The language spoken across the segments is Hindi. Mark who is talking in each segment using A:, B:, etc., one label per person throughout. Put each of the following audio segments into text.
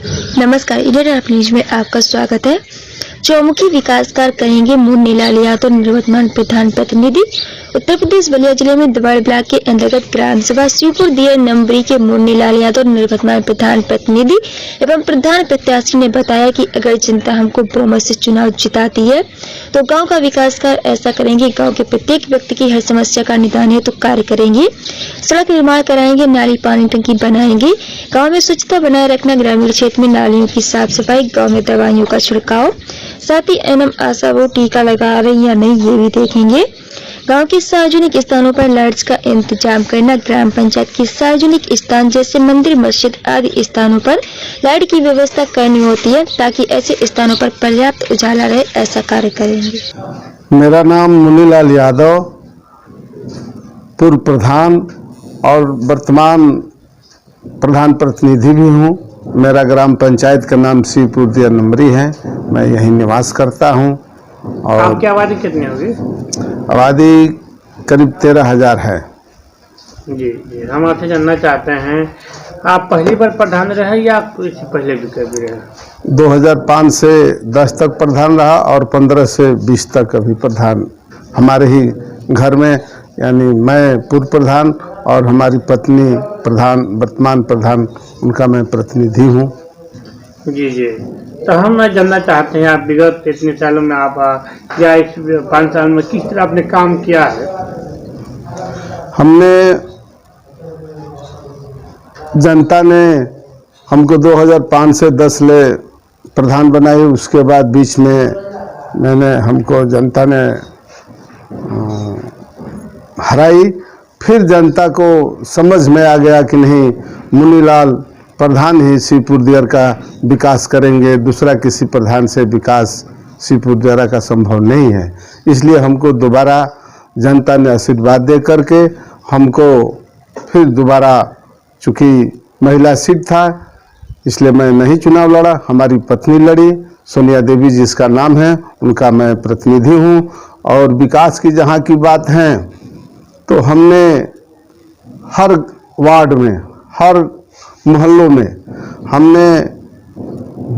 A: नमस्कार, इंडियन आप न्यूज में आपका स्वागत है। चौमुखी विकास कार्य करेंगे मुन्नी लाल यादव, निवर्तमान प्रधान प्रतिनिधि। उत्तर प्रदेश बलिया जिले में दवाड़ ब्लॉक के अंतर्गत ग्राम सभा शिवपुर दियर नंबरी के मुन्नी लाल यादव, निवर्तमान प्रधान प्रतिनिधि एवं प्रधान प्रत्याशी ने बताया कि अगर जनता हमको बहुमत से चुनाव जिताती है तो गांव का विकास कार्य ऐसा करेंगे, गांव के प्रत्येक व्यक्ति की हर समस्या का निदान हेतु कार्य करेंगे, सड़क निर्माण कराएंगे, नाली पानी टंकी बनाएंगे, गांव में स्वच्छता बनाए रखना, ग्रामीण क्षेत्र में नालियों की साफ सफाई, गांव में दवाइयों का छिड़काव, साथ ही एनएम आशा वो टीका लगा रही या नहीं ये भी देखेंगे। गांव के सार्वजनिक स्थानों पर लाइट्स का इंतजाम करना, ग्राम पंचायत की सार्वजनिक स्थान जैसे मंदिर, मस्जिद आदि स्थानों पर लाइट की व्यवस्था करनी होती है ताकि ऐसे स्थानों पर पर्याप्त उजाला रहे, ऐसा कार्य करेंगे।
B: मेरा नाम मुन्नी लाल यादव, पूर्व प्रधान और वर्तमान प्रधान प्रतिनिधि भी हूँ। मेरा ग्राम पंचायत का नाम शिवपुर दियर नंबरी है। मैं यहीं निवास करता हूँ। और
C: आपकी आबादी कितनी होगी?
B: आबादी करीब 13,000 है।
C: जी जी, हम आपसे जानना चाहते हैं, आप पहली बार प्रधान रहे या इससे पहले भी कभी रहे?
B: 2005 से 10 तक प्रधान रहा और 15 से 20 तक अभी प्रधान हमारे ही घर में, यानी मैं पूर्व प्रधान और हमारी पत्नी प्रधान, वर्तमान प्रधान, उनका मैं प्रतिनिधि हूँ।
C: जी जी, तो हम जानना चाहते हैं, आप विगत इतने सालों में आप या इस 5 साल में किस तरह आपने काम किया है?
B: हमने, जनता ने हमको 2005 से 10 ले प्रधान बनाई। उसके बाद बीच में हमको जनता ने हराई। फिर जनता को समझ में आ गया कि नहीं, मुन्नी लाल प्रधान ही शिवपुर दियर का विकास करेंगे, दूसरा किसी प्रधान से विकास शिवपुर दियर का संभव नहीं है। इसलिए हमको दोबारा जनता ने आशीर्वाद दे करके हमको फिर दोबारा, चूँकि महिला सीट था इसलिए मैं नहीं चुनाव लड़ा, हमारी पत्नी लड़ी, सोनिया देवी जिसका नाम है, उनका मैं प्रतिनिधि हूँ। और विकास की जहाँ की बात है तो हमने हर वार्ड में, हर मोहल्लों में हमने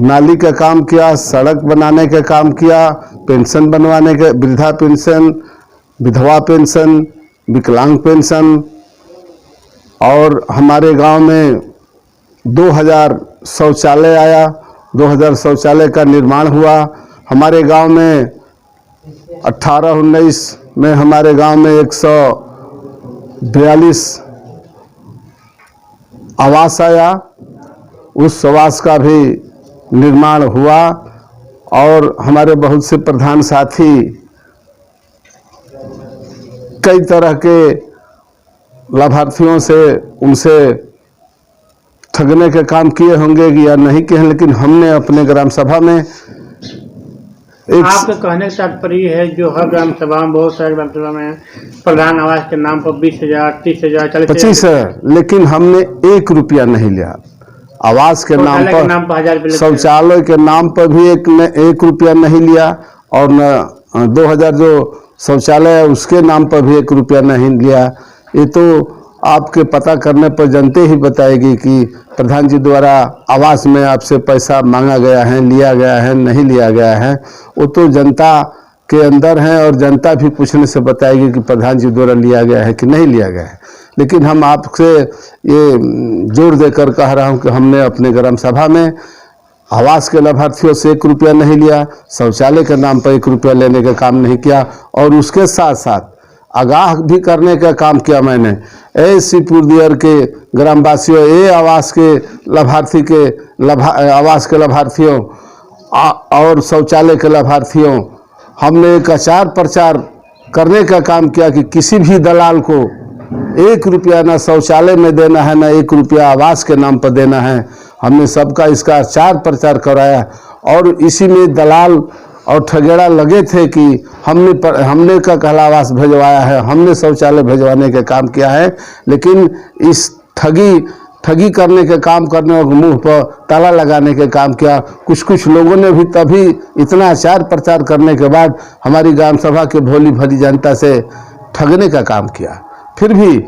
B: नाली का काम किया, सड़क बनाने का काम किया, पेंशन बनवाने के, वृद्धा पेंशन, विधवा पेंशन, विकलांग पेंशन। और हमारे गांव में 2000 शौचालय आया, 2000 शौचालय का निर्माण हुआ। हमारे गांव में 18-19 में हमारे गांव में 142 आवास आया, उस आवास का भी निर्माण हुआ। और हमारे बहुत से प्रधान साथी कई तरह के लाभार्थियों से, उनसे ठगने के काम किए होंगे या नहीं किए, लेकिन हमने अपने ग्राम सभा में
C: आपके कहने का तात्पर्य है जो हर ग्राम सभा में, बहुत सारे ग्राम सभा में प्रधान आवास के नाम पर 20,000, 30,000,
B: 25 है, लेकिन हमने 1 रुपया नहीं लिया। आवास के नाम पर,
C: 1000 रुपये,
B: शौचालय के नाम पर भी 1 रुपया नहीं लिया। और न 2000 जो शौचालय है उसके नाम पर भी 1 रुपया नहीं लिया। ये तो आपके पता करने पर जनता ही बताएगी कि प्रधान जी द्वारा आवास में आपसे पैसा मांगा गया है, लिया गया है, नहीं लिया गया है। वो तो जनता के अंदर है और जनता भी पूछने से बताएगी कि प्रधान जी द्वारा लिया गया है कि नहीं लिया गया है। लेकिन हम आपसे ये जोर देकर कह रहा हूँ कि हमने अपने ग्राम सभा में आवास के लाभार्थियों से 1 रुपया नहीं लिया, शौचालय के नाम पर 1 रुपया लेने का काम नहीं किया। और उसके साथ साथ आगाह भी करने का काम किया मैंने। शिवपुर दियर के ग्रामवासियों, आवास के लाभार्थी के आवास के लाभार्थियों और शौचालय के लाभार्थियों, हमने एक आचार प्रचार करने का काम किया कि किसी भी दलाल को 1 रुपया ना शौचालय में देना है, ना 1 रुपया आवास के नाम पर देना है। हमने सबका इसका आचार प्रचार कराया। और इसी में दलाल और ठगेड़ा लगे थे कि हमने का कहला आवास भिजवाया है, हमने शौचालय भिजवाने का काम किया है। लेकिन इस ठगी करने के काम करने और मुंह पर ताला लगाने के काम किया। कुछ लोगों ने भी तभी इतना आचार प्रचार करने के बाद हमारी ग्राम सभा के भोली भली जनता से ठगने का काम किया। फिर भी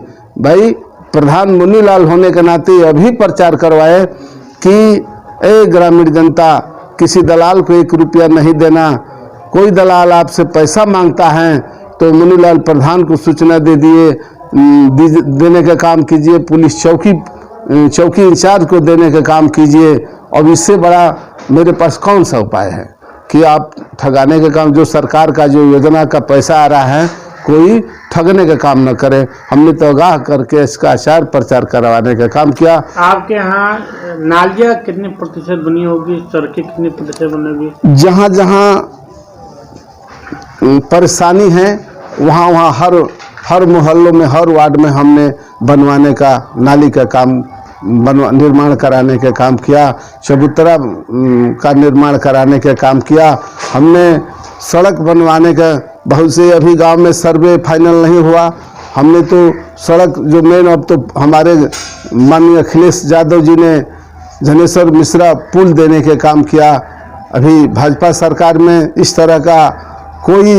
B: भाई प्रधान मुन्नी लाल होने के नाते अभी प्रचार करवाए कि ए ग्रामीण जनता, किसी दलाल को 1 रुपया नहीं देना। कोई दलाल आपसे पैसा मांगता है तो मुनीलाल प्रधान को सूचना दे देने का काम कीजिए, पुलिस चौकी इंचार्ज को देने का काम कीजिए। अब इससे बड़ा मेरे पास कौन सा उपाय है कि आप ठगाने का काम, जो सरकार का जो योजना का पैसा आ रहा है, कोई ठगने का काम न करे। हमने तो आगाह करके इसका आचार प्रचार करवाने का काम किया।
C: आपके यहाँ नालियाँ कितने प्रतिशत बनी होगी, सड़कें कितने प्रतिशत बनेगी?
B: जहाँ जहाँ परेशानी है वहाँ वहाँ हर मोहल्लों में, हर वार्ड में हमने बनवाने का, नाली का काम निर्माण कराने का काम किया, चबूतरा का निर्माण कराने का काम किया। हमने सड़क बनवाने का, बहुत से अभी गांव में सर्वे फाइनल नहीं हुआ। हमने तो सड़क जो मेन, अब तो हमारे माननीय अखिलेश यादव जी ने जनेश्वर मिश्रा पुल देने के काम किया। अभी भाजपा सरकार में इस तरह का कोई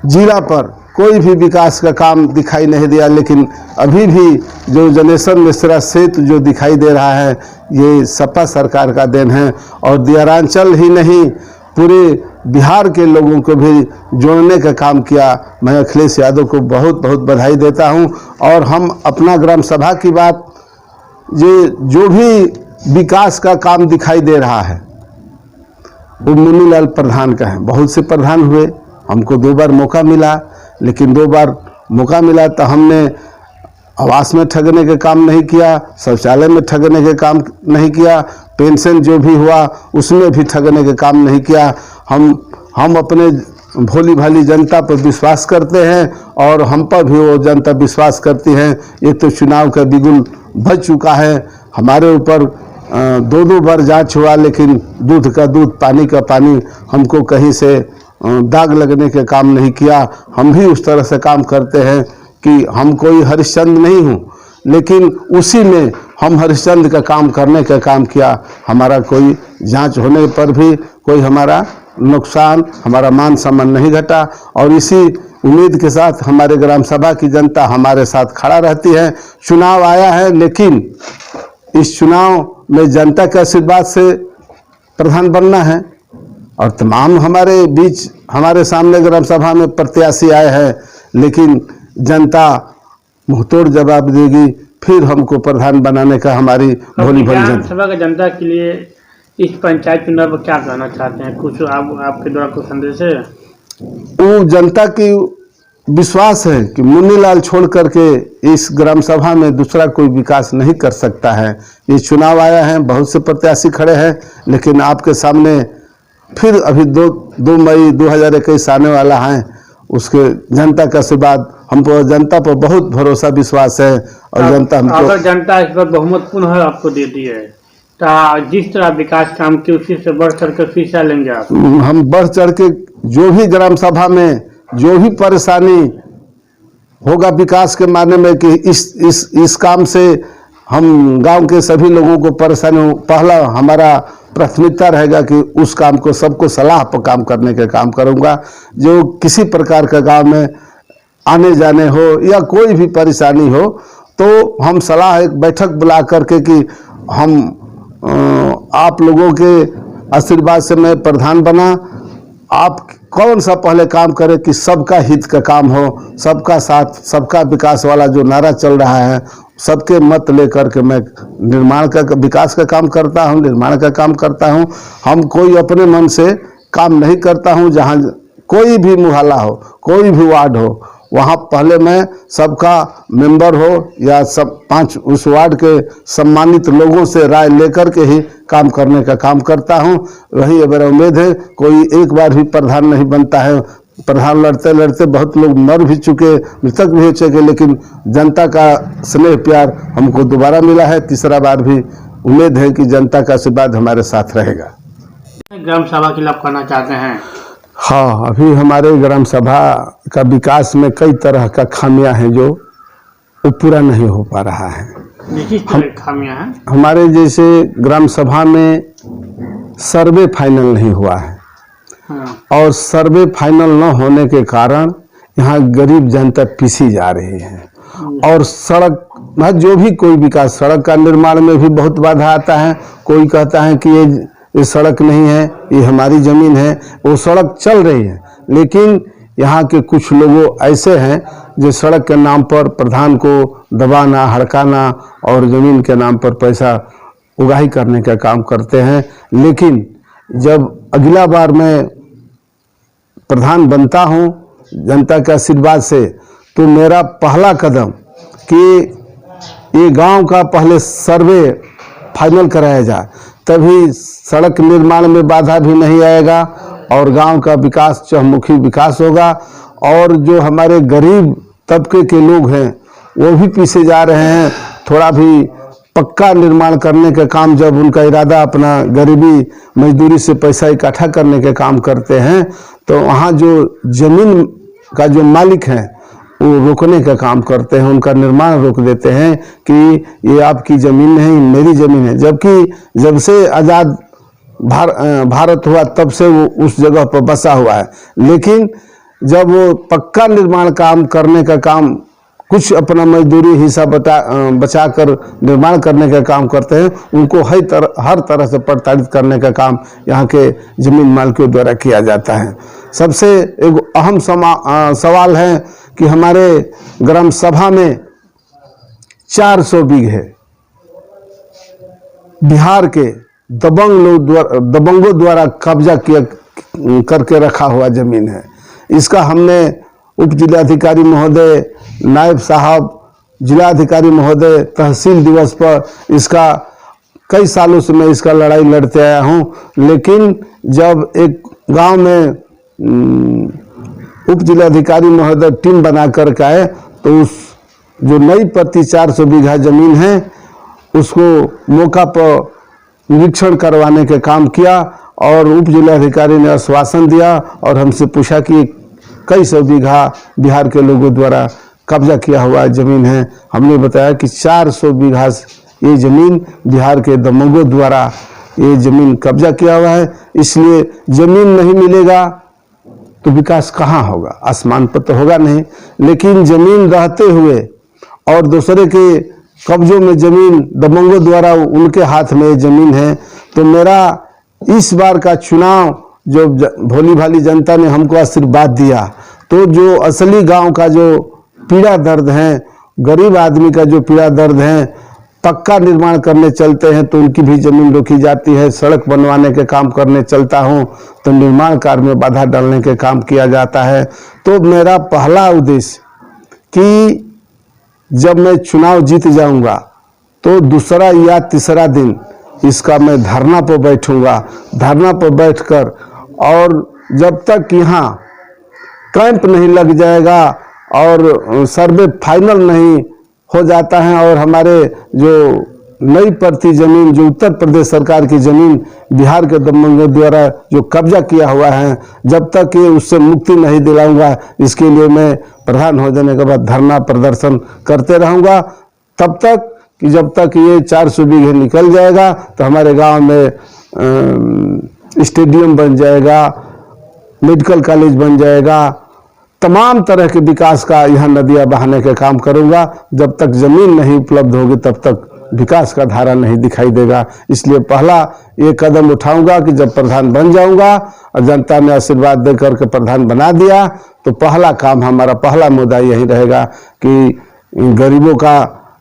B: जिला पर कोई भी विकास का काम दिखाई नहीं दिया, लेकिन अभी भी जो जनेश्वर मिश्रा सेतु जो दिखाई दे रहा है, ये सपा सरकार का देन है। और दियारांचल ही नहीं, पूरे बिहार के लोगों को भी जोड़ने का काम किया। मैं अखिलेश यादव को बहुत बहुत बधाई देता हूं। और हम अपना ग्राम सभा की बात, ये जो भी विकास का काम दिखाई दे रहा है वो मुनीलाल प्रधान का है। बहुत से प्रधान हुए, हमको 2 बार मौका मिला, लेकिन 2 बार मौका मिला तो हमने आवास में ठगने का काम नहीं किया, शौचालय में ठगने का काम नहीं किया, पेंशन जो भी हुआ उसमें भी ठगने का काम नहीं किया। हम अपने भोली भाली जनता पर विश्वास करते हैं और हम पर भी वो जनता विश्वास करती है। ये तो चुनाव का बिगुल बज चुका है। हमारे ऊपर 2 बार जांच हुआ, लेकिन दूध का दूध, पानी का पानी, हमको कहीं से दाग लगने के काम नहीं किया। हम भी उस तरह से काम करते हैं कि हम कोई हरिश्चंद्र नहीं हूँ, लेकिन उसी में हम हरिश्चंद्र का काम करने का काम किया। हमारा कोई जांच होने पर भी कोई हमारा नुकसान, हमारा मान सम्मान नहीं घटा। और इसी उम्मीद के साथ हमारे ग्राम सभा की जनता हमारे साथ खड़ा रहती है। चुनाव आया है, लेकिन इस चुनाव में जनता के आशीर्वाद से प्रधान बनना है। और तमाम हमारे बीच, हमारे सामने ग्राम सभा में प्रत्याशी आए हैं, लेकिन जनता मुंहतोड़ जवाब देगी, फिर हमको प्रधान बनाने का हमारी भोली भाली जनता।
C: सभा का जनता के लिए इस पंचायत चुनाव पर क्या कहना चाहते हैं? कुछ आपके द्वारा कुछ संदेश है?
B: वो जनता की विश्वास है कि मुन्नीलाल छोड़ करके इस ग्राम सभा में दूसरा कोई विकास नहीं कर सकता है। ये चुनाव आया है, बहुत से प्रत्याशी खड़े हैं, लेकिन आपके सामने फिर अभी 2 मई 2021 आने वाला है। उसके जनता का आशीर्वाद, हमको जनता पर बहुत भरोसा विश्वास है। और जनता हमको,
C: अगर जनता इस पर बहुमत पुनः आपको देती है तो जिस तरह विकास काम किए उसी से बढ़ चढ़ कर हिस्सा लेंगे आप?
B: हम बढ़ चढ़ के जो भी ग्राम सभा में जो भी परेशानी होगा विकास के माने में कि इस काम से हम गांव के सभी लोगों को परेशानी हो, पहला हमारा प्राथमिकता रहेगा कि उस काम को, सबको सलाह पर काम करने का काम करूंगा। जो किसी प्रकार का गांव में आने जाने हो या कोई भी परेशानी हो तो हम सलाह, एक बैठक बुला करके कि हम आप लोगों के आशीर्वाद से मैं प्रधान बना, आप कौन सा पहले काम करें कि सबका हित का काम हो, सबका साथ, सबका विकास वाला जो नारा चल रहा है, सबके मत लेकर के मैं निर्माण का, विकास का काम करता हूं, निर्माण का काम करता हूं। हम कोई अपने मन से काम नहीं करता हूं। जहां कोई भी मुहल्ला हो, कोई भी वार्ड हो, वहां पहले मैं सबका मेंबर हो या सब 5 उस वार्ड के सम्मानित लोगों से राय लेकर के ही काम करने का काम करता हूं। वही मेरा उम्मीद है, कोई एक बार भी प्रधान नहीं बनता है। प्रधान लड़ते लड़ते बहुत लोग मर भी चुके, मृतक भी हो चुके, लेकिन जनता का स्नेह प्यार हमको दोबारा मिला है। तीसरा बार भी उम्मीद है कि जनता का आशीर्वाद हमारे साथ रहेगा।
C: ग्राम सभा के लिए आप कहना चाहते हैं?
B: हाँ, अभी हमारे ग्राम सभा का विकास में कई तरह का खामियां हैं जो वो पूरा नहीं हो पा रहा है।
C: खामियां हैं
B: हमारे जैसे ग्राम सभा में सर्वे फाइनल नहीं हुआ है। और सर्वे फाइनल न होने के कारण यहाँ गरीब जनता पीसी जा रही है। और सड़क जो भी कोई विकास, सड़क का निर्माण में भी बहुत बाधा आता है। कोई कहता है कि ये सड़क नहीं है, ये हमारी जमीन है। वो सड़क चल रही है, लेकिन यहाँ के कुछ लोग ऐसे हैं जो सड़क के नाम पर प्रधान को दबाना, हड़काना और जमीन के नाम पर पैसा उगाही करने का काम करते हैं। लेकिन जब अगला बार मैं प्रधान बनता हूँ जनता के आशीर्वाद से, तो मेरा पहला कदम कि ये गांव का पहले सर्वे फाइनल कराया जाए, तभी सड़क निर्माण में बाधा भी नहीं आएगा और गांव का विकास, चहुमुखी विकास होगा। और जो हमारे गरीब तबके के लोग हैं वो भी पीछे जा रहे हैं। थोड़ा भी पक्का निर्माण करने का काम, जब उनका इरादा अपना गरीबी मजदूरी से पैसा इकट्ठा करने के काम करते हैं, तो वहाँ जो जमीन का जो मालिक हैं वो रोकने का काम करते हैं, उनका निर्माण रोक देते हैं कि ये आपकी ज़मीन नहीं, मेरी ज़मीन है। जबकि जब से आज़ाद भारत हुआ तब से वो उस जगह पर बसा हुआ है। लेकिन जब वो पक्का निर्माण काम करने का काम, कुछ अपना मजदूरी हिस्सा बचा कर निर्माण करने का काम करते हैं, उनको हर तरह से प्रताड़ित करने का काम यहाँ के जमीन मालिकों द्वारा किया जाता है। सबसे एक अहम सवाल है कि हमारे ग्राम सभा में 400 बीघे बिहार के दबंगों द्वारा कब्जा करके रखा हुआ जमीन है। इसका हमने उप जिलाधिकारी महोदय, नायब साहब, जिलाधिकारी महोदय, तहसील दिवस पर इसका कई सालों से मैं इसका लड़ाई लड़ते आया हूँ। लेकिन जब एक गांव में उप जिलाधिकारी महोदय टीम बना कर के आए, तो उस जो नई प्रति 400 बीघा जमीन है उसको मौका पर निरीक्षण करवाने के काम किया और उप जिलाधिकारी ने आश्वासन दिया और हमसे पूछा कि कई सौ बीघा बिहार के लोगों द्वारा कब्जा किया हुआ जमीन है। हमने बताया कि 400 बीघा ये जमीन बिहार के दबंगों द्वारा ये जमीन कब्जा किया हुआ है। इसलिए जमीन नहीं मिलेगा तो विकास कहाँ होगा? आसमान पर तो होगा नहीं। लेकिन जमीन रहते हुए और दूसरे के कब्जों में जमीन, दबंगों द्वारा उनके हाथ में जमीन है, तो मेरा इस बार का चुनाव जो भोली भाली जनता ने हमको आशीर्वाद दिया, तो जो असली गांव का जो पीड़ा दर्द है, गरीब आदमी का जो पीड़ा दर्द है, पक्का निर्माण करने चलते हैं तो उनकी भी जमीन रोकी जाती है। सड़क बनवाने के काम करने चलता हूं तो निर्माण कार्य में बाधा डालने के काम किया जाता है। तो मेरा पहला उद्देश्य कि जब मैं चुनाव जीत जाऊंगा तो दूसरा या तीसरा दिन इसका मैं धरना पर बैठूंगा। धरना पर बैठकर, और जब तक यहाँ कैंप नहीं लग जाएगा और सर्वे फाइनल नहीं हो जाता है और हमारे जो नई प्रति जमीन, जो उत्तर प्रदेश सरकार की जमीन बिहार के दबंगों द्वारा जो कब्जा किया हुआ है, जब तक ये उससे मुक्ति नहीं दिलाऊंगा, इसके लिए मैं प्रधान हो जाने के बाद धरना प्रदर्शन करते रहूंगा। तब तक कि जब तक ये 400 बीघे निकल जाएगा तो हमारे गांव में स्टेडियम बन जाएगा, मेडिकल कॉलेज बन जाएगा, तमाम तरह के विकास का यहाँ नदियाँ बहाने का काम करूँगा। जब तक जमीन नहीं उपलब्ध होगी तब तक विकास का धारा नहीं दिखाई देगा। इसलिए पहला ये कदम उठाऊंगा कि जब प्रधान बन जाऊंगा और जनता ने आशीर्वाद दे करके प्रधान बना दिया, तो पहला काम, हमारा पहला मुद्दा यही रहेगा कि गरीबों का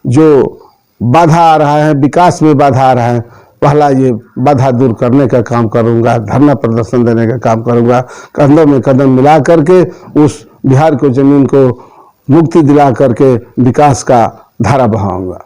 B: जो बाधा आ रहा है, विकास में बाधा आ रहा है, पहला ये बाधा दूर करने का काम करूंगा, धरना प्रदर्शन देने का काम करूंगा, कंधों में कदम मिला करके उस बिहार को जमीन को मुक्ति दिला करके विकास का धारा बहाऊंगा।